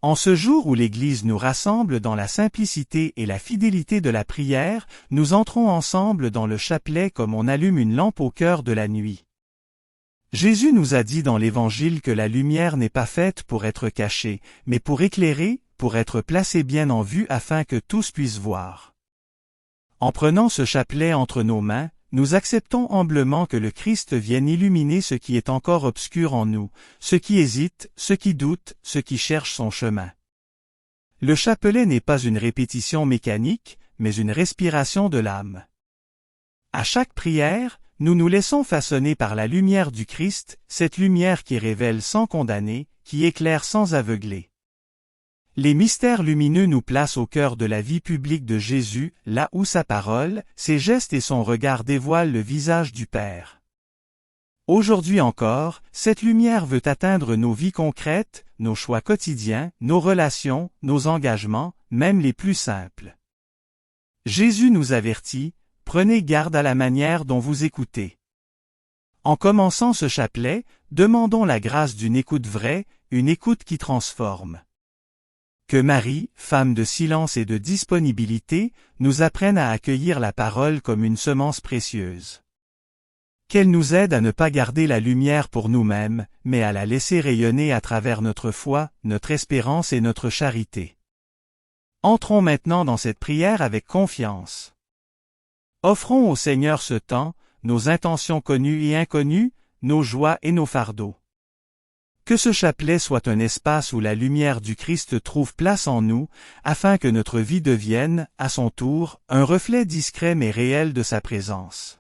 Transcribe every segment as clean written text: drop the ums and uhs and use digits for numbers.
En ce jour où l'Église nous rassemble dans la simplicité et la fidélité de la prière, nous entrons ensemble dans le chapelet comme on allume une lampe au cœur de la nuit. Jésus nous a dit dans l'Évangile que la lumière n'est pas faite pour être cachée, mais pour éclairer, pour être placée bien en vue afin que tous puissent voir. En prenant ce chapelet entre nos mains, nous acceptons humblement que le Christ vienne illuminer ce qui est encore obscur en nous, ceux qui hésitent, ceux qui doutent, ceux qui cherchent son chemin. Le chapelet n'est pas une répétition mécanique, mais une respiration de l'âme. À chaque prière, nous nous laissons façonner par la lumière du Christ, cette lumière qui révèle sans condamner, qui éclaire sans aveugler. Les mystères lumineux nous placent au cœur de la vie publique de Jésus, là où sa parole, ses gestes et son regard dévoilent le visage du Père. Aujourd'hui encore, cette lumière veut atteindre nos vies concrètes, nos choix quotidiens, nos relations, nos engagements, même les plus simples. Jésus nous avertit, « Prenez garde à la manière dont vous écoutez ». En commençant ce chapelet, demandons la grâce d'une écoute vraie, une écoute qui transforme. Que Marie, femme de silence et de disponibilité, nous apprenne à accueillir la parole comme une semence précieuse. Qu'elle nous aide à ne pas garder la lumière pour nous-mêmes, mais à la laisser rayonner à travers notre foi, notre espérance et notre charité. Entrons maintenant dans cette prière avec confiance. Offrons au Seigneur ce temps, nos intentions connues et inconnues, nos joies et nos fardeaux. Que ce chapelet soit un espace où la lumière du Christ trouve place en nous, afin que notre vie devienne, à son tour, un reflet discret mais réel de sa présence.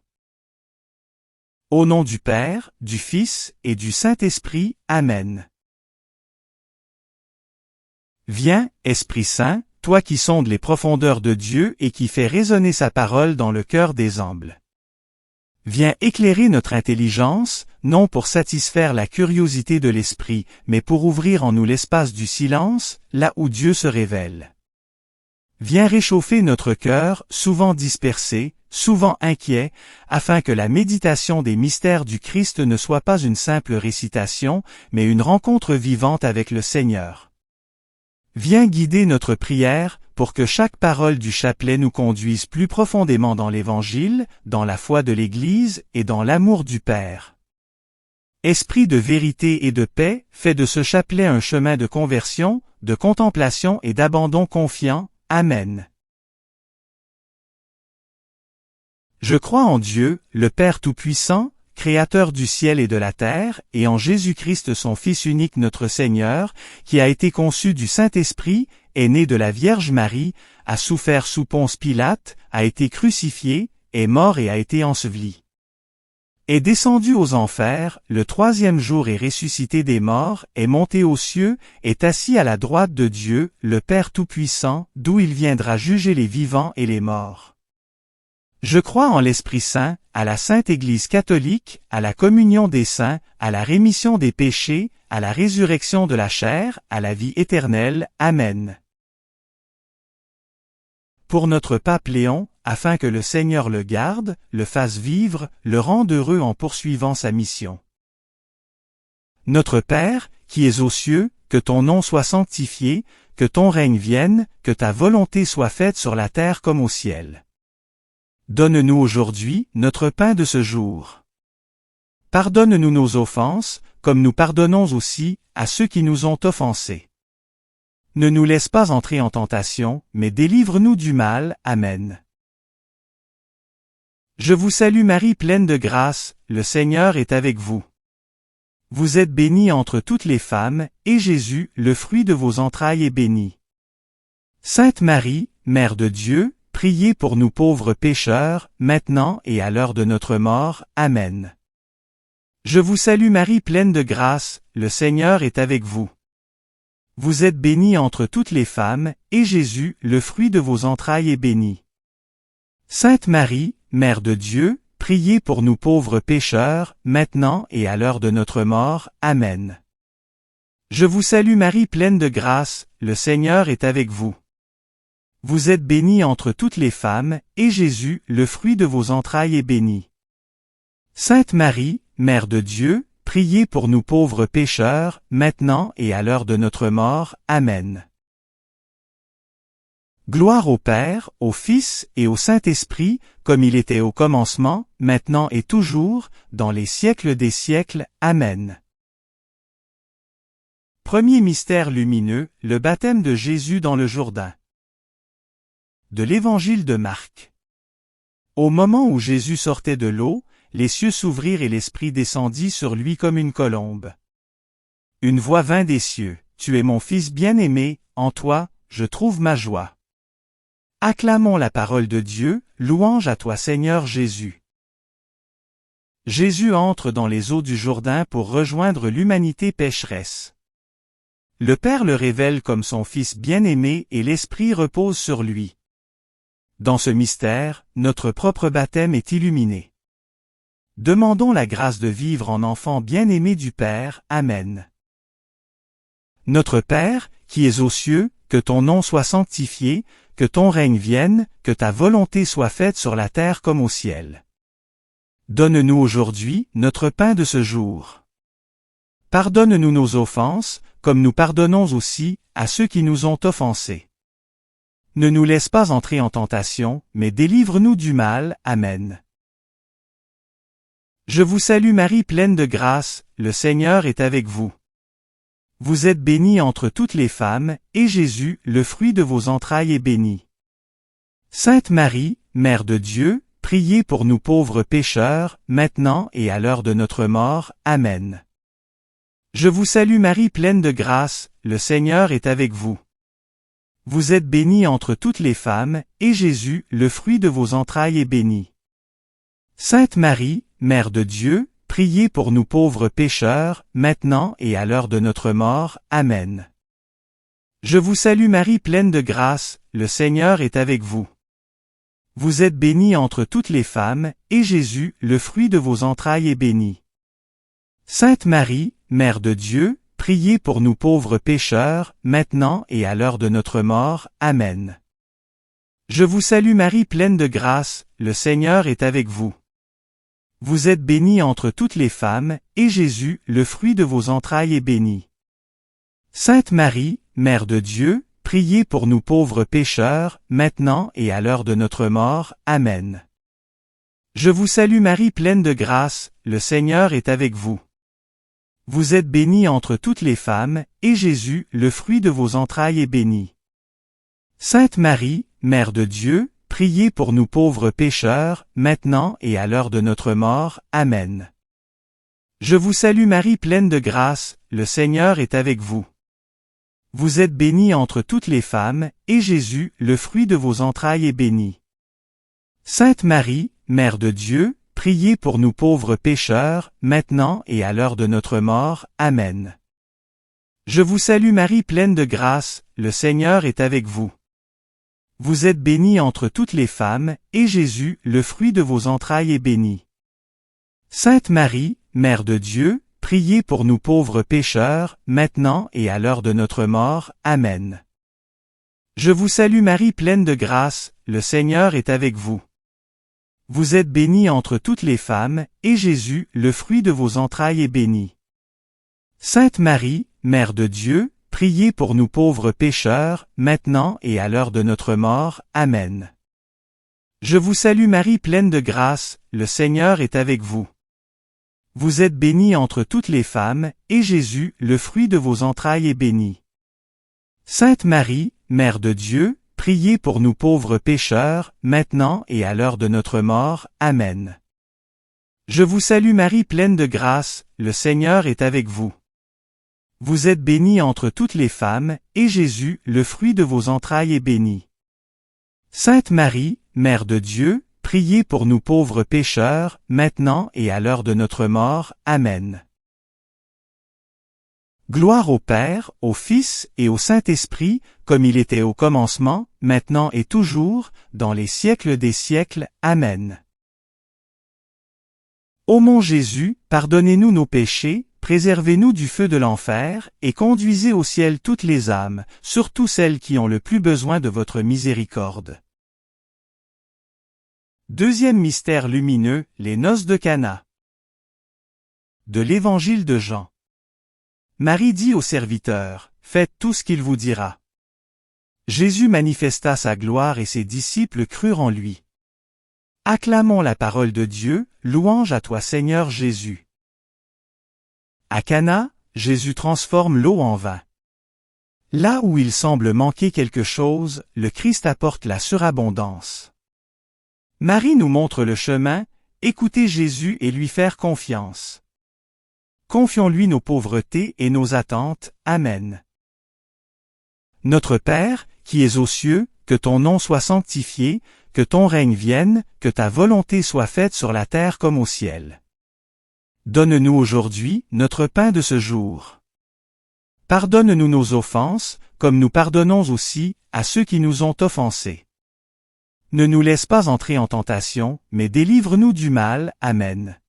Au nom du Père, du Fils et du Saint-Esprit, Amen. Viens, Esprit Saint, toi qui sondes les profondeurs de Dieu et qui fais résonner sa parole dans le cœur des humbles. Viens éclairer notre intelligence, non pour satisfaire la curiosité de l'esprit, mais pour ouvrir en nous l'espace du silence, là où Dieu se révèle. Viens réchauffer notre cœur, souvent dispersé, souvent inquiet, afin que la méditation des mystères du Christ ne soit pas une simple récitation, mais une rencontre vivante avec le Seigneur. Viens guider notre prière, pour que chaque parole du chapelet nous conduise plus profondément dans l'Évangile, dans la foi de l'Église et dans l'amour du Père. Esprit de vérité et de paix, fais de ce chapelet un chemin de conversion, de contemplation et d'abandon confiant. Amen. Je crois en Dieu, le Père Tout-Puissant, Créateur du ciel et de la terre, et en Jésus-Christ son Fils unique notre Seigneur, qui a été conçu du Saint-Esprit, est né de la Vierge Marie, a souffert sous Ponce Pilate, a été crucifié, est mort et a été enseveli. Est descendu aux enfers, le troisième jour est ressuscité des morts, est monté aux cieux, est assis à la droite de Dieu, le Père Tout-Puissant, d'où il viendra juger les vivants et les morts. Je crois en l'Esprit Saint, à la Sainte Église catholique, à la communion des saints, à la rémission des péchés, à la résurrection de la chair, à la vie éternelle. Amen. Pour notre pape Léon, afin que le Seigneur le garde, le fasse vivre, le rende heureux en poursuivant sa mission. Notre Père, qui es aux cieux, que ton nom soit sanctifié, que ton règne vienne, que ta volonté soit faite sur la terre comme au ciel. Donne-nous aujourd'hui notre pain de ce jour. Pardonne-nous nos offenses, comme nous pardonnons aussi à ceux qui nous ont offensés. Ne nous laisse pas entrer en tentation, mais délivre-nous du mal. Amen. Je vous salue Marie pleine de grâce, le Seigneur est avec vous. Vous êtes bénie entre toutes les femmes, et Jésus, le fruit de vos entrailles est béni. Sainte Marie, Mère de Dieu, priez pour nous pauvres pécheurs, maintenant et à l'heure de notre mort. Amen. Je vous salue Marie pleine de grâce, le Seigneur est avec vous. Vous êtes bénie entre toutes les femmes, et Jésus, le fruit de vos entrailles est béni. Sainte Marie, Mère de Dieu, priez pour nous pauvres pécheurs, maintenant et à l'heure de notre mort. Amen. Je vous salue Marie pleine de grâce, le Seigneur est avec vous. Vous êtes bénie entre toutes les femmes, et Jésus, le fruit de vos entrailles est béni. Sainte Marie, Mère de Dieu, priez pour nous pauvres pécheurs, maintenant et à l'heure de notre mort. Amen. Gloire au Père, au Fils et au Saint-Esprit, comme il était au commencement, maintenant et toujours, dans les siècles des siècles. Amen. Premier mystère lumineux, le baptême de Jésus dans le Jourdain. De l'Évangile de Marc. Au moment où Jésus sortait de l'eau, les cieux s'ouvrirent et l'Esprit descendit sur lui comme une colombe. Une voix vint des cieux, « Tu es mon Fils bien-aimé, en toi, je trouve ma joie. » Acclamons la parole de Dieu, louange à toi Seigneur Jésus. Jésus entre dans les eaux du Jourdain pour rejoindre l'humanité pécheresse. Le Père le révèle comme son Fils bien-aimé et l'Esprit repose sur lui. Dans ce mystère, notre propre baptême est illuminé. Demandons la grâce de vivre en enfants bien-aimés du Père. Amen. Notre Père, qui es aux cieux, que ton nom soit sanctifié, que ton règne vienne, que ta volonté soit faite sur la terre comme au ciel. Donne-nous aujourd'hui notre pain de ce jour. Pardonne-nous nos offenses, comme nous pardonnons aussi à ceux qui nous ont offensés. Ne nous laisse pas entrer en tentation, mais délivre-nous du mal. Amen. Je vous salue Marie pleine de grâce, le Seigneur est avec vous. Vous êtes bénie entre toutes les femmes, et Jésus, le fruit de vos entrailles est béni. Sainte Marie, Mère de Dieu, priez pour nous pauvres pécheurs, maintenant et à l'heure de notre mort. Amen. Je vous salue Marie pleine de grâce, le Seigneur est avec vous. Vous êtes bénie entre toutes les femmes, et Jésus, le fruit de vos entrailles est béni. Sainte Marie, Mère de Dieu, priez pour nous pauvres pécheurs, maintenant et à l'heure de notre mort. Amen. Je vous salue Marie pleine de grâce, le Seigneur est avec vous. Vous êtes bénie entre toutes les femmes, et Jésus, le fruit de vos entrailles est béni. Sainte Marie, Mère de Dieu, priez pour nous pauvres pécheurs, maintenant et à l'heure de notre mort. Amen. Je vous salue Marie pleine de grâce, le Seigneur est avec vous. Vous êtes bénie entre toutes les femmes, et Jésus, le fruit de vos entrailles est béni. Sainte Marie, Mère de Dieu, priez pour nous pauvres pécheurs, maintenant et à l'heure de notre mort. Amen. Je vous salue Marie pleine de grâce, le Seigneur est avec vous. Vous êtes bénie entre toutes les femmes, et Jésus, le fruit de vos entrailles est béni. Sainte Marie, Mère de Dieu, priez pour nous pauvres pécheurs, maintenant et à l'heure de notre mort. Amen. Je vous salue Marie pleine de grâce, le Seigneur est avec vous. Vous êtes bénie entre toutes les femmes, et Jésus, le fruit de vos entrailles est béni. Sainte Marie, Mère de Dieu, priez pour nous pauvres pécheurs, maintenant et à l'heure de notre mort. Amen. Je vous salue Marie pleine de grâce, le Seigneur est avec vous. Vous êtes bénie entre toutes les femmes, et Jésus, le fruit de vos entrailles est béni. Sainte Marie, Mère de Dieu, priez pour nous pauvres pécheurs, maintenant et à l'heure de notre mort. Amen. Je vous salue Marie pleine de grâce, le Seigneur est avec vous. Vous êtes bénie entre toutes les femmes, et Jésus, le fruit de vos entrailles est béni. Sainte Marie, Mère de Dieu, priez pour nous pauvres pécheurs, maintenant et à l'heure de notre mort. Amen. Je vous salue Marie pleine de grâce, le Seigneur est avec vous. Vous êtes bénie entre toutes les femmes, et Jésus, le fruit de vos entrailles est béni. Sainte Marie, Mère de Dieu, priez pour nous pauvres pécheurs, maintenant et à l'heure de notre mort. Amen. Je vous salue Marie pleine de grâce, le Seigneur est avec vous. Vous êtes bénie entre toutes les femmes, et Jésus, le fruit de vos entrailles est béni. Sainte Marie, Mère de Dieu, priez pour nous pauvres pécheurs, maintenant et à l'heure de notre mort. Amen. Gloire au Père, au Fils et au Saint-Esprit, comme il était au commencement, maintenant et toujours, dans les siècles des siècles. Amen. Ô mon Jésus, pardonnez-nous nos péchés, préservez-nous du feu de l'enfer, et conduisez au ciel toutes les âmes, surtout celles qui ont le plus besoin de votre miséricorde. Deuxième mystère lumineux, les noces de Cana. De l'Évangile de Jean. Marie dit aux serviteurs, « Faites tout ce qu'il vous dira. » Jésus manifesta sa gloire et ses disciples crurent en lui. Acclamons la parole de Dieu, louange à toi Seigneur Jésus. À Cana, Jésus transforme l'eau en vin. Là où il semble manquer quelque chose, le Christ apporte la surabondance. Marie nous montre le chemin, écouter Jésus et lui faire confiance. Confions-lui nos pauvretés et nos attentes. Amen. Notre Père, qui es aux cieux, que ton nom soit sanctifié, que ton règne vienne, que ta volonté soit faite sur la terre comme au ciel. Donne-nous aujourd'hui notre pain de ce jour. Pardonne-nous nos offenses, comme nous pardonnons aussi à ceux qui nous ont offensés. Ne nous laisse pas entrer en tentation, mais délivre-nous du mal. Amen.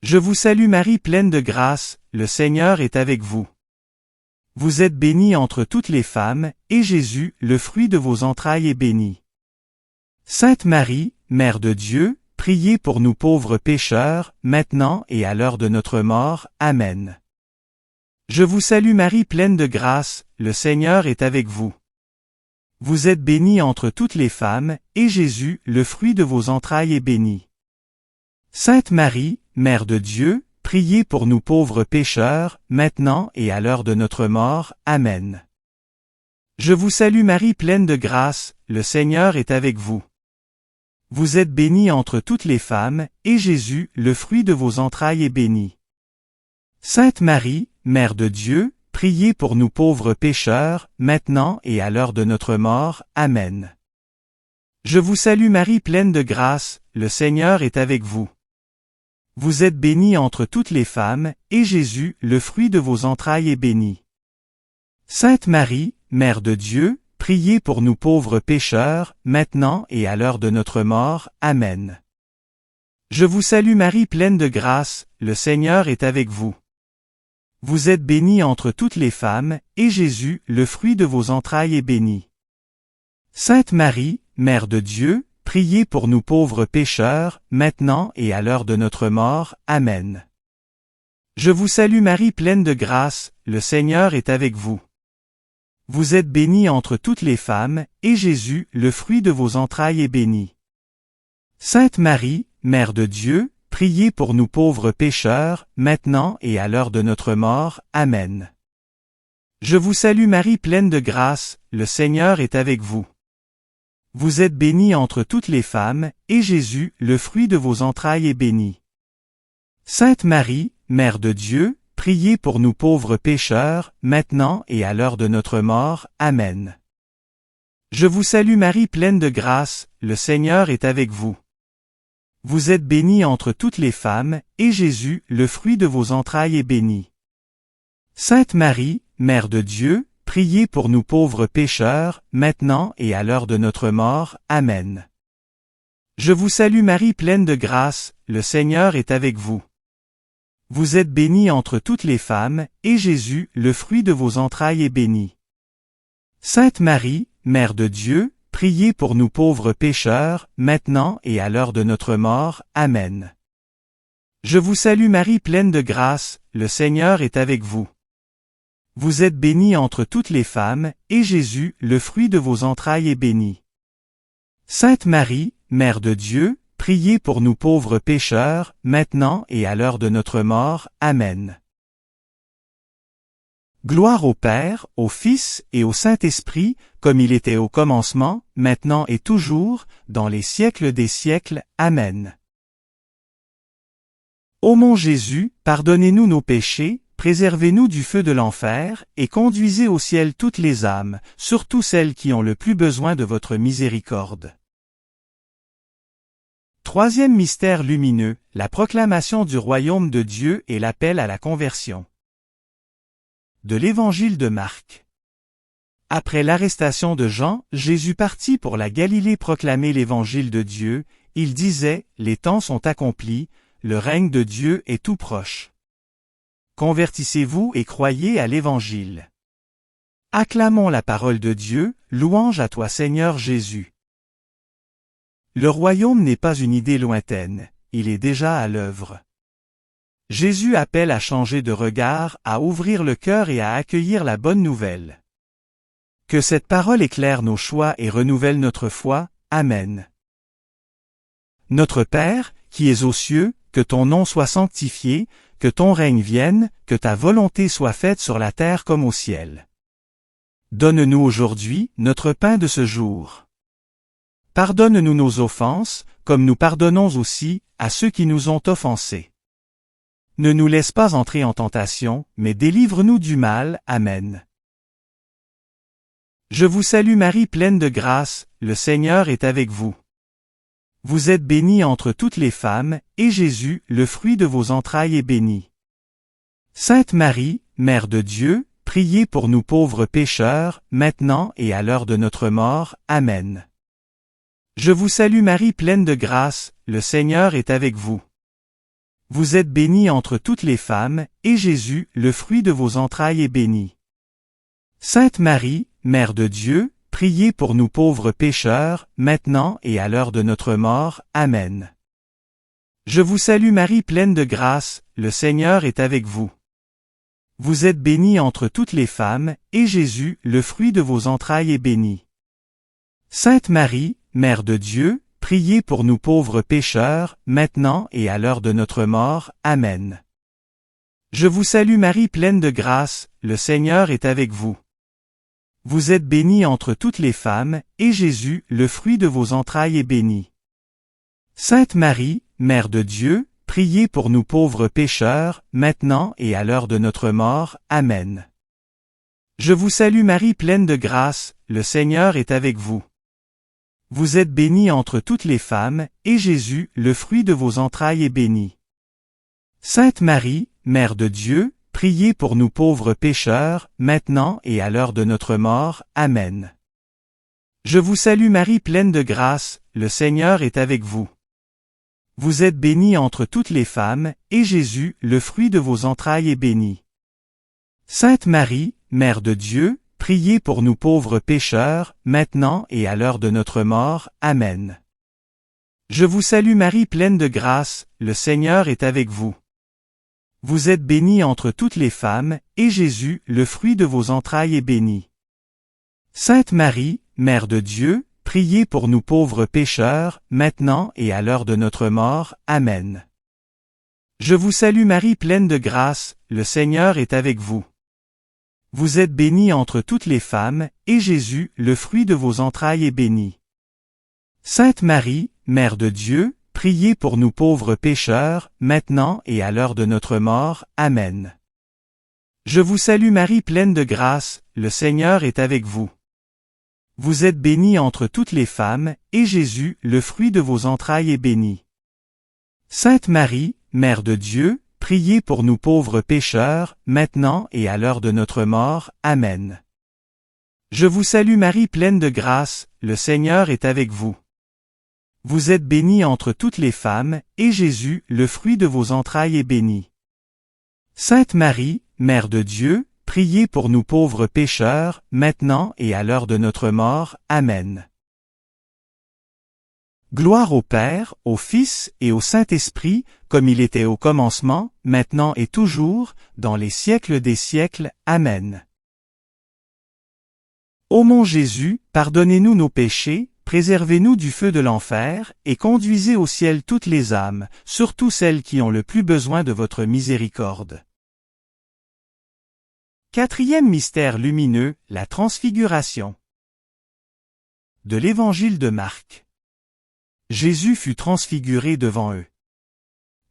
Je vous salue Marie pleine de grâce, le Seigneur est avec vous. Vous êtes bénie entre toutes les femmes, et Jésus, le fruit de vos entrailles est béni. Sainte Marie, Mère de Dieu, priez pour nous pauvres pécheurs, maintenant et à l'heure de notre mort. Amen. Je vous salue Marie pleine de grâce, le Seigneur est avec vous. Vous êtes bénie entre toutes les femmes, et Jésus, le fruit de vos entrailles est béni. Sainte Marie, Mère de Dieu, priez pour nous pauvres pécheurs, maintenant et à l'heure de notre mort. Amen. Je vous salue Marie pleine de grâce, le Seigneur est avec vous. Vous êtes bénie entre toutes les femmes, et Jésus, le fruit de vos entrailles est béni. Sainte Marie, Mère de Dieu, priez pour nous pauvres pécheurs, maintenant et à l'heure de notre mort. Amen. Je vous salue Marie pleine de grâce, le Seigneur est avec vous. Vous êtes bénie entre toutes les femmes, et Jésus, le fruit de vos entrailles est béni. Sainte Marie, Mère de Dieu, priez pour nous pauvres pécheurs, maintenant et à l'heure de notre mort. Amen. Je vous salue Marie pleine de grâce, le Seigneur est avec vous. Vous êtes bénie entre toutes les femmes, et Jésus, le fruit de vos entrailles est béni. Sainte Marie, Mère de Dieu, priez pour nous pauvres pécheurs, maintenant et à l'heure de notre mort. Amen. Je vous salue Marie pleine de grâce, le Seigneur est avec vous. Vous êtes bénie entre toutes les femmes, et Jésus, le fruit de vos entrailles est béni. Sainte Marie, Mère de Dieu, priez pour nous pauvres pécheurs, maintenant et à l'heure de notre mort. Amen. Je vous salue Marie pleine de grâce, le Seigneur est avec vous. Vous êtes bénie entre toutes les femmes, et Jésus, le fruit de vos entrailles est béni. Sainte Marie, Mère de Dieu, priez pour nous pauvres pécheurs, maintenant et à l'heure de notre mort. Amen. Je vous salue Marie pleine de grâce, le Seigneur est avec vous. Vous êtes bénie entre toutes les femmes, et Jésus, le fruit de vos entrailles est béni. Sainte Marie, Mère de Dieu, priez pour nous pauvres pécheurs, maintenant et à l'heure de notre mort. Amen. Je vous salue Marie pleine de grâce, le Seigneur est avec vous. Vous êtes bénie entre toutes les femmes, et Jésus, le fruit de vos entrailles est béni. Sainte Marie, Mère de Dieu, priez pour nous pauvres pécheurs, maintenant et à l'heure de notre mort. Amen. Je vous salue Marie pleine de grâce, le Seigneur est avec vous. Vous êtes bénie entre toutes les femmes, et Jésus, le fruit de vos entrailles est béni. Sainte Marie, Mère de Dieu, priez pour nous pauvres pécheurs, maintenant et à l'heure de notre mort. Amen. Gloire au Père, au Fils et au Saint-Esprit, comme il était au commencement, maintenant et toujours, dans les siècles des siècles. Amen. Ô mon Jésus, pardonnez-nous nos péchés, préservez-nous du feu de l'enfer, et conduisez au ciel toutes les âmes, surtout celles qui ont le plus besoin de votre miséricorde. Troisième mystère lumineux, la proclamation du royaume de Dieu et l'appel à la conversion. De l'Évangile de Marc. Après l'arrestation de Jean, Jésus partit pour la Galilée proclamer l'Évangile de Dieu. Il disait, « Les temps sont accomplis, le règne de Dieu est tout proche. Convertissez-vous et croyez à l'Évangile. » Acclamons la parole de Dieu, louange à toi Seigneur Jésus. Le royaume n'est pas une idée lointaine, il est déjà à l'œuvre. Jésus appelle à changer de regard, à ouvrir le cœur et à accueillir la bonne nouvelle. Que cette parole éclaire nos choix et renouvelle notre foi. Amen. Notre Père, qui es aux cieux, que ton nom soit sanctifié, que ton règne vienne, que ta volonté soit faite sur la terre comme au ciel. Donne-nous aujourd'hui notre pain de ce jour. Pardonne-nous nos offenses, comme nous pardonnons aussi à ceux qui nous ont offensés. Ne nous laisse pas entrer en tentation, mais délivre-nous du mal. Amen. Je vous salue Marie pleine de grâce, le Seigneur est avec vous. Vous êtes bénie entre toutes les femmes, et Jésus, le fruit de vos entrailles, est béni. Sainte Marie, Mère de Dieu, priez pour nous pauvres pécheurs, maintenant et à l'heure de notre mort. Amen. Je vous salue Marie pleine de grâce, le Seigneur est avec vous. Vous êtes bénie entre toutes les femmes, et Jésus, le fruit de vos entrailles, est béni. Sainte Marie, Mère de Dieu, priez pour nous pauvres pécheurs, maintenant et à l'heure de notre mort. Amen. Je vous salue Marie pleine de grâce, le Seigneur est avec vous. Vous êtes bénie entre toutes les femmes, et Jésus, le fruit de vos entrailles, est béni. Sainte Marie, Mère de Dieu, priez pour nous pauvres pécheurs, maintenant et à l'heure de notre mort. Amen. Je vous salue Marie pleine de grâce, le Seigneur est avec vous. Vous êtes bénie entre toutes les femmes, et Jésus, le fruit de vos entrailles, est béni. Sainte Marie, Mère de Dieu, priez pour nous pauvres pécheurs, maintenant et à l'heure de notre mort. Amen. Je vous salue Marie pleine de grâce, le Seigneur est avec vous. Vous êtes bénie entre toutes les femmes, et Jésus, le fruit de vos entrailles, est béni. Sainte Marie, Mère de Dieu, priez pour nous pauvres pécheurs, maintenant et à l'heure de notre mort. Amen. Je vous salue Marie pleine de grâce, le Seigneur est avec vous. Vous êtes bénie entre toutes les femmes, et Jésus, le fruit de vos entrailles, est béni. Sainte Marie, Mère de Dieu, priez pour nous pauvres pécheurs, maintenant et à l'heure de notre mort. Amen. Je vous salue Marie pleine de grâce, le Seigneur est avec vous. Vous êtes bénie entre toutes les femmes, et Jésus, le fruit de vos entrailles, est béni. Sainte Marie, Mère de Dieu, priez pour nous pauvres pécheurs, maintenant et à l'heure de notre mort. Amen. Je vous salue Marie pleine de grâce, le Seigneur est avec vous. Vous êtes bénie entre toutes les femmes, et Jésus, le fruit de vos entrailles, est béni. Sainte Marie, Mère de Dieu, priez pour nous pauvres pécheurs, maintenant et à l'heure de notre mort. Amen. Je vous salue Marie pleine de grâce, le Seigneur est avec vous. Vous êtes bénie entre toutes les femmes, et Jésus, le fruit de vos entrailles, est béni. Sainte Marie, Mère de Dieu, priez pour nous pauvres pécheurs, maintenant et à l'heure de notre mort. Amen. Je vous salue Marie pleine de grâce, le Seigneur est avec vous. Vous êtes bénie entre toutes les femmes, et Jésus, le fruit de vos entrailles, est béni. Sainte Marie, Mère de Dieu, priez pour nous pauvres pécheurs, maintenant et à l'heure de notre mort. Amen. Gloire au Père, au Fils et au Saint-Esprit, comme il était au commencement, maintenant et toujours, dans les siècles des siècles. Amen. Ô mon Jésus, pardonnez-nous nos péchés, préservez-nous du feu de l'enfer, et conduisez au ciel toutes les âmes, surtout celles qui ont le plus besoin de votre miséricorde. Quatrième mystère lumineux, la transfiguration. De l'Évangile de Marc. Jésus fut transfiguré devant eux.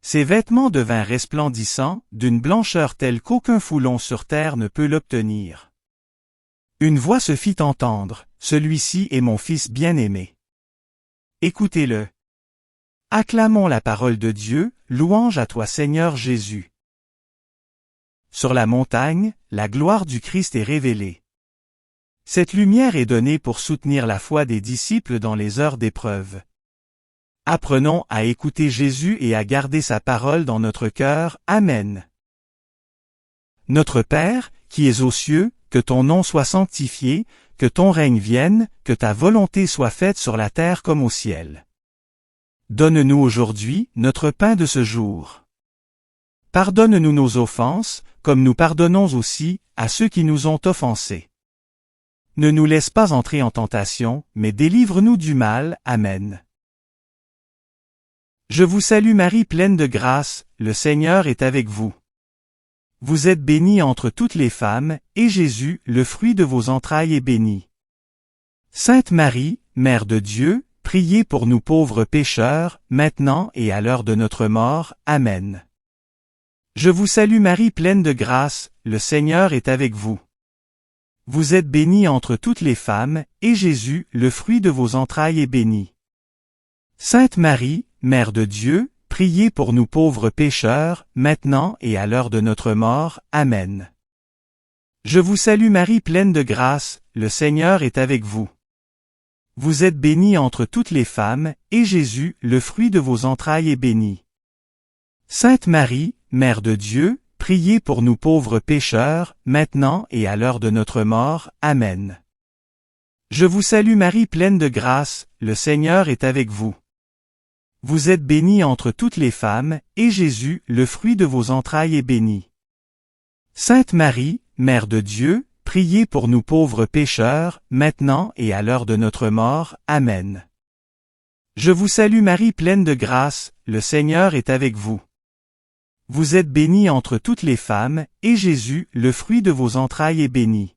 Ses vêtements devinrent resplendissants, d'une blancheur telle qu'aucun foulon sur terre ne peut l'obtenir. Une voix se fit entendre, « Celui-ci est mon Fils bien-aimé. Écoutez-le. » Acclamons la parole de Dieu, louange à toi Seigneur Jésus. Sur la montagne, la gloire du Christ est révélée. Cette lumière est donnée pour soutenir la foi des disciples dans les heures d'épreuve. Apprenons à écouter Jésus et à garder sa parole dans notre cœur. Amen. Notre Père, qui es aux cieux, que ton nom soit sanctifié, que ton règne vienne, que ta volonté soit faite sur la terre comme au ciel. Donne-nous aujourd'hui notre pain de ce jour. Pardonne-nous nos offenses, comme nous pardonnons aussi à ceux qui nous ont offensés. Ne nous laisse pas entrer en tentation, mais délivre-nous du mal. Amen. Je vous salue Marie pleine de grâce, le Seigneur est avec vous. Vous êtes bénie entre toutes les femmes, et Jésus, le fruit de vos entrailles, est béni. Sainte Marie, Mère de Dieu, priez pour nous pauvres pécheurs, maintenant et à l'heure de notre mort. Amen. Je vous salue Marie pleine de grâce, le Seigneur est avec vous. Vous êtes bénie entre toutes les femmes, et Jésus, le fruit de vos entrailles, est béni. Sainte Marie, Mère de Dieu, priez pour nous pauvres pécheurs, maintenant et à l'heure de notre mort. Amen. Je vous salue Marie pleine de grâce, le Seigneur est avec vous. Vous êtes bénie entre toutes les femmes, et Jésus, le fruit de vos entrailles, est béni. Sainte Marie, Mère de Dieu, priez pour nous pauvres pécheurs, maintenant et à l'heure de notre mort. Amen. Je vous salue Marie pleine de grâce, le Seigneur est avec vous. Vous êtes bénie entre toutes les femmes, et Jésus, le fruit de vos entrailles, est béni. Sainte Marie, Mère de Dieu, priez pour nous pauvres pécheurs, maintenant et à l'heure de notre mort. Amen. Je vous salue Marie pleine de grâce, le Seigneur est avec vous. Vous êtes bénie entre toutes les femmes, et Jésus, le fruit de vos entrailles, est béni.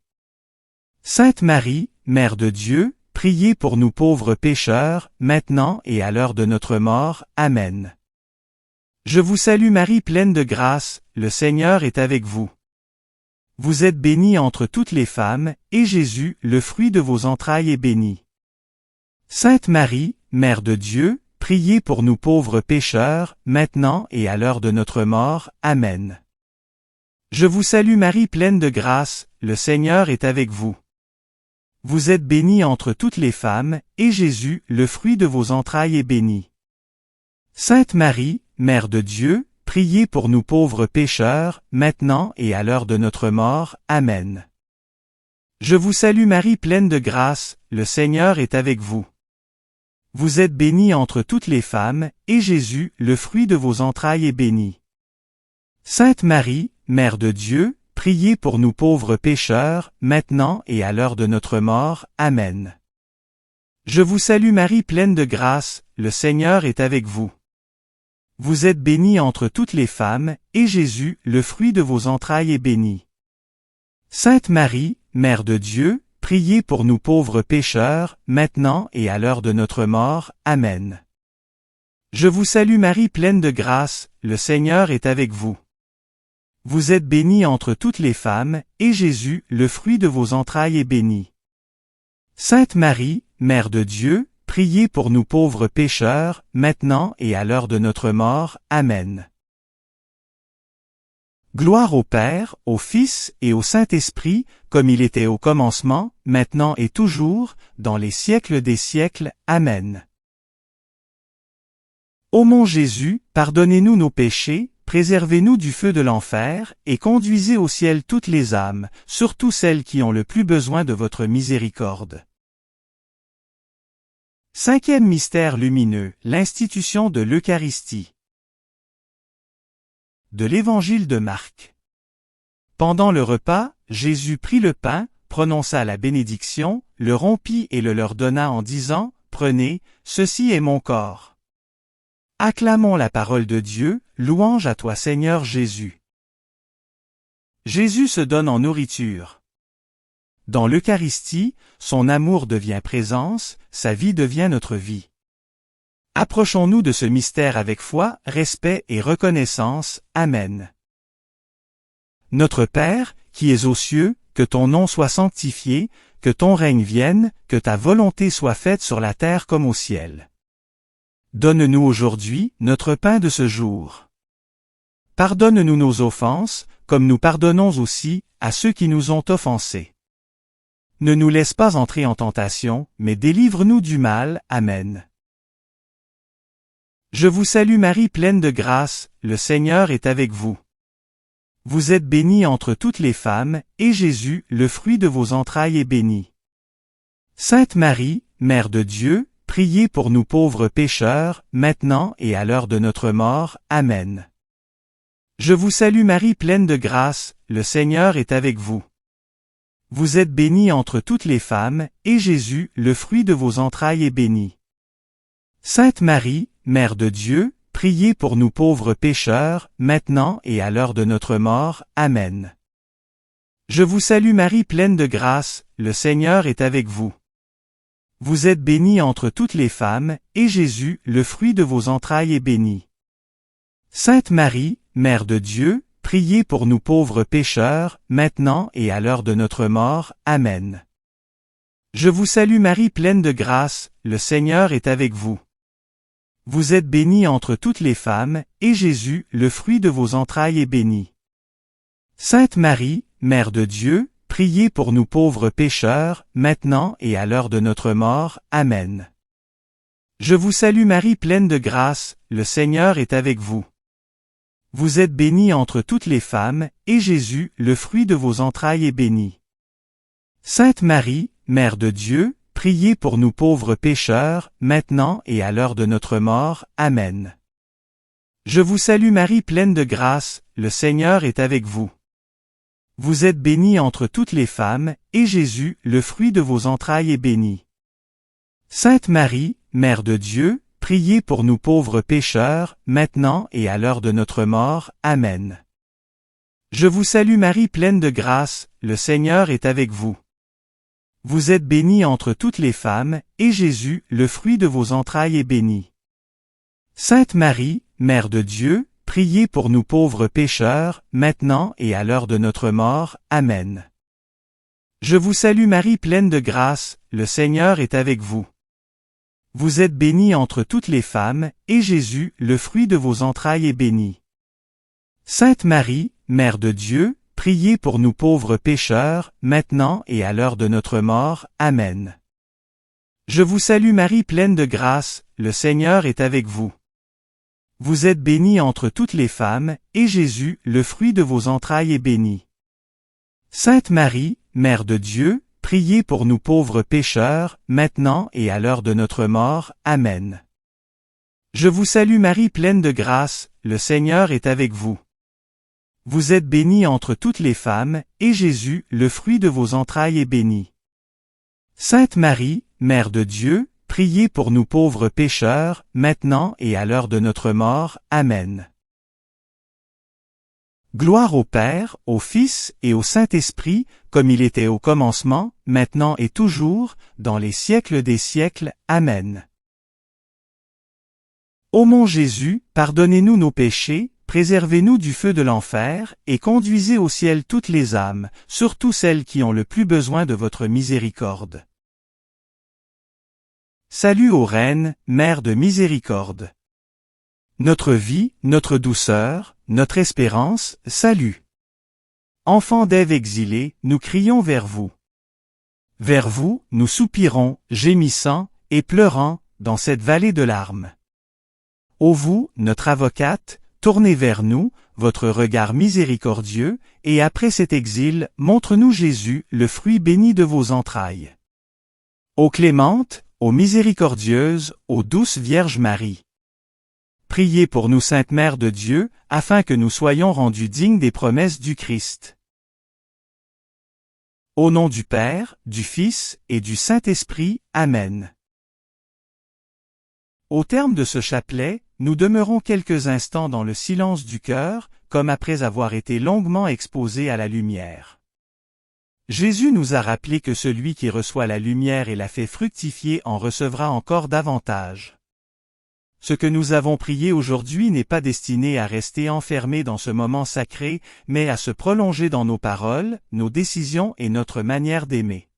Sainte Marie, Mère de Dieu, priez pour nous pauvres pécheurs, maintenant et à l'heure de notre mort. Amen. Je vous salue Marie pleine de grâce, le Seigneur est avec vous. Vous êtes bénie entre toutes les femmes, et Jésus, le fruit de vos entrailles, est béni. Sainte Marie, Mère de Dieu, priez pour nous pauvres pécheurs, maintenant et à l'heure de notre mort. Amen. Je vous salue Marie pleine de grâce, le Seigneur est avec vous. Vous êtes bénie entre toutes les femmes, et Jésus, le fruit de vos entrailles, est béni. Sainte Marie, Mère de Dieu, priez pour nous pauvres pécheurs, maintenant et à l'heure de notre mort. Amen. Je vous salue Marie pleine de grâce, le Seigneur est avec vous. Vous êtes bénie entre toutes les femmes, et Jésus, le fruit de vos entrailles, est béni. Sainte Marie, Mère de Dieu, priez pour nous pauvres pécheurs, maintenant et à l'heure de notre mort. Amen. Je vous salue Marie pleine de grâce, le Seigneur est avec vous. Vous êtes bénie entre toutes les femmes, et Jésus, le fruit de vos entrailles, est béni. Sainte Marie, Mère de Dieu, priez pour nous pauvres pécheurs, maintenant et à l'heure de notre mort. Amen. Je vous salue Marie pleine de grâce, le Seigneur est avec vous. Vous êtes bénie entre toutes les femmes, et Jésus, le fruit de vos entrailles, est béni. Sainte Marie, Mère de Dieu, priez pour nous pauvres pécheurs, maintenant et à l'heure de notre mort. Amen. Gloire au Père, au Fils et au Saint-Esprit, comme il était au commencement, maintenant et toujours, dans les siècles des siècles. Amen. Ô mon Jésus, pardonnez-nous nos péchés, préservez-nous du feu de l'enfer, et conduisez au ciel toutes les âmes, surtout celles qui ont le plus besoin de votre miséricorde. Cinquième mystère lumineux, l'institution de l'Eucharistie. De l'Évangile de Marc. Pendant le repas, Jésus prit le pain, prononça la bénédiction, le rompit et le leur donna en disant, « Prenez, ceci est mon corps. » Acclamons la parole de Dieu, louange à toi Seigneur Jésus. Jésus se donne en nourriture. Dans l'Eucharistie, son amour devient présence, sa vie devient notre vie. Approchons-nous de ce mystère avec foi, respect et reconnaissance. Amen. Notre Père, qui es aux cieux, que ton nom soit sanctifié, que ton règne vienne, que ta volonté soit faite sur la terre comme au ciel. Donne-nous aujourd'hui notre pain de ce jour. Pardonne-nous nos offenses, comme nous pardonnons aussi à ceux qui nous ont offensés. Ne nous laisse pas entrer en tentation, mais délivre-nous du mal. Amen. Je vous salue Marie pleine de grâce, le Seigneur est avec vous. Vous êtes bénie entre toutes les femmes, et Jésus, le fruit de vos entrailles, est béni. Sainte Marie, Mère de Dieu, priez pour nous pauvres pécheurs, maintenant et à l'heure de notre mort. Amen. Je vous salue Marie pleine de grâce, le Seigneur est avec vous. Vous êtes bénie entre toutes les femmes, et Jésus, le fruit de vos entrailles, est béni. Sainte Marie, Mère de Dieu, priez pour nous pauvres pécheurs, maintenant et à l'heure de notre mort. Amen. Je vous salue Marie pleine de grâce, le Seigneur est avec vous. Vous êtes bénie entre toutes les femmes, et Jésus, le fruit de vos entrailles, est béni. Sainte Marie, Mère de Dieu, priez pour nous pauvres pécheurs, maintenant et à l'heure de notre mort. Amen. Je vous salue Marie pleine de grâce, le Seigneur est avec vous. Vous êtes bénie entre toutes les femmes, et Jésus, le fruit de vos entrailles, est béni. Sainte Marie, Mère de Dieu, priez pour nous pauvres pécheurs, maintenant et à l'heure de notre mort. Amen. Je vous salue Marie pleine de grâce, le Seigneur est avec vous. Vous êtes bénie entre toutes les femmes, et Jésus, le fruit de vos entrailles, est béni. Sainte Marie, Mère de Dieu, priez pour nous pauvres pécheurs, maintenant et à l'heure de notre mort. Amen. Je vous salue Marie pleine de grâce, le Seigneur est avec vous. Vous êtes bénie entre toutes les femmes, et Jésus, le fruit de vos entrailles, est béni. Sainte Marie, Mère de Dieu, priez pour nous pauvres pécheurs, maintenant et à l'heure de notre mort. Amen. Je vous salue Marie pleine de grâce, le Seigneur est avec vous. Vous êtes bénie entre toutes les femmes, et Jésus, le fruit de vos entrailles, est béni. Sainte Marie, Mère de Dieu, priez pour nous pauvres pécheurs, maintenant et à l'heure de notre mort. Amen. Je vous salue Marie pleine de grâce, le Seigneur est avec vous. Vous êtes bénie entre toutes les femmes, et Jésus, le fruit de vos entrailles, est béni. Sainte Marie, Mère de Dieu, priez pour nous pauvres pécheurs, maintenant et à l'heure de notre mort. Amen. Je vous salue Marie pleine de grâce, le Seigneur est avec vous. Vous êtes bénie entre toutes les femmes, et Jésus, le fruit de vos entrailles, est béni. Sainte Marie, Mère de Dieu, priez pour nous pauvres pécheurs, maintenant et à l'heure de notre mort. Amen. Je vous salue Marie pleine de grâce, le Seigneur est avec vous. Vous êtes bénie entre toutes les femmes, et Jésus, le fruit de vos entrailles, est béni. Sainte Marie, Mère de Dieu, priez pour nous pauvres pécheurs, maintenant et à l'heure de notre mort. Amen. Gloire au Père, au Fils et au Saint-Esprit, comme il était au commencement, maintenant et toujours, dans les siècles des siècles. Amen. Ô mon Jésus, pardonnez-nous nos péchés, préservez-nous du feu de l'enfer, et conduisez au ciel toutes les âmes, surtout celles qui ont le plus besoin de votre miséricorde. Salut ô Reine, Mère de miséricorde. Notre vie, notre douceur, notre espérance, salut. Enfants d'Ève exilés, nous crions vers vous. Vers vous, nous soupirons, gémissant, et pleurant, dans cette vallée de larmes. Ô vous, notre avocate, tournez vers nous, votre regard miséricordieux, et après cet exil, montre-nous Jésus, le fruit béni de vos entrailles. Ô clémente, ô miséricordieuse, ô douce Vierge Marie. Priez pour nous Sainte Mère de Dieu, afin que nous soyons rendus dignes des promesses du Christ. Au nom du Père, du Fils et du Saint-Esprit. Amen. Au terme de ce chapelet, nous demeurons quelques instants dans le silence du cœur, comme après avoir été longuement exposés à la lumière. Jésus nous a rappelé que celui qui reçoit la lumière et la fait fructifier en recevra encore davantage. Ce que nous avons prié aujourd'hui n'est pas destiné à rester enfermé dans ce moment sacré, mais à se prolonger dans nos paroles, nos décisions et notre manière d'aimer.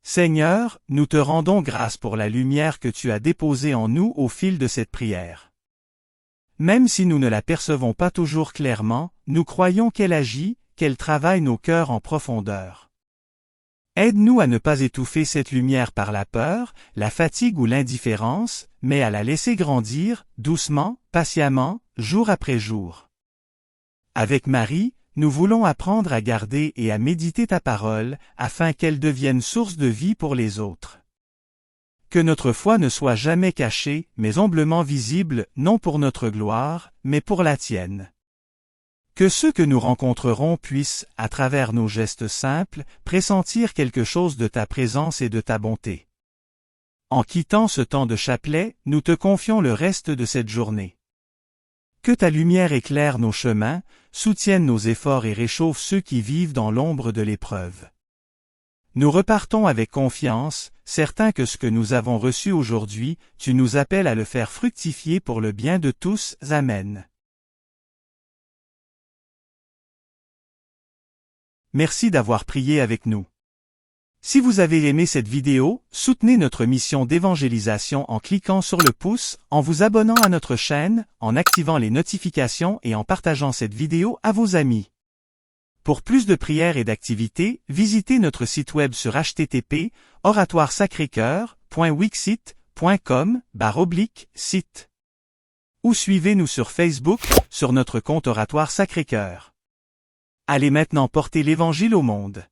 Seigneur, nous te rendons grâce pour la lumière que tu as déposée en nous au fil de cette prière. Même si nous ne la percevons pas toujours clairement, nous croyons qu'elle agit, qu'elle travaille nos cœurs en profondeur. Aide-nous à ne pas étouffer cette lumière par la peur, la fatigue ou l'indifférence, mais à la laisser grandir, doucement, patiemment, jour après jour. Avec Marie, nous voulons apprendre à garder et à méditer ta parole, afin qu'elle devienne source de vie pour les autres. Que notre foi ne soit jamais cachée, mais humblement visible, non pour notre gloire, mais pour la tienne. Que ceux que nous rencontrerons puissent, à travers nos gestes simples, pressentir quelque chose de ta présence et de ta bonté. En quittant ce temps de chapelet, nous te confions le reste de cette journée. Que ta lumière éclaire nos chemins, soutienne nos efforts et réchauffe ceux qui vivent dans l'ombre de l'épreuve. Nous repartons avec confiance, certains que ce que nous avons reçu aujourd'hui, tu nous appelles à le faire fructifier pour le bien de tous. Amen. Merci d'avoir prié avec nous. Si vous avez aimé cette vidéo, soutenez notre mission d'évangélisation en cliquant sur le pouce, en vous abonnant à notre chaîne, en activant les notifications et en partageant cette vidéo à vos amis. Pour plus de prières et d'activités, visitez notre site web sur http://oratoiresacrécoeur.wixsite.com/site. Ou suivez-nous sur Facebook, sur notre compte Oratoire Sacré-Cœur. Allez maintenant porter l'Évangile au monde.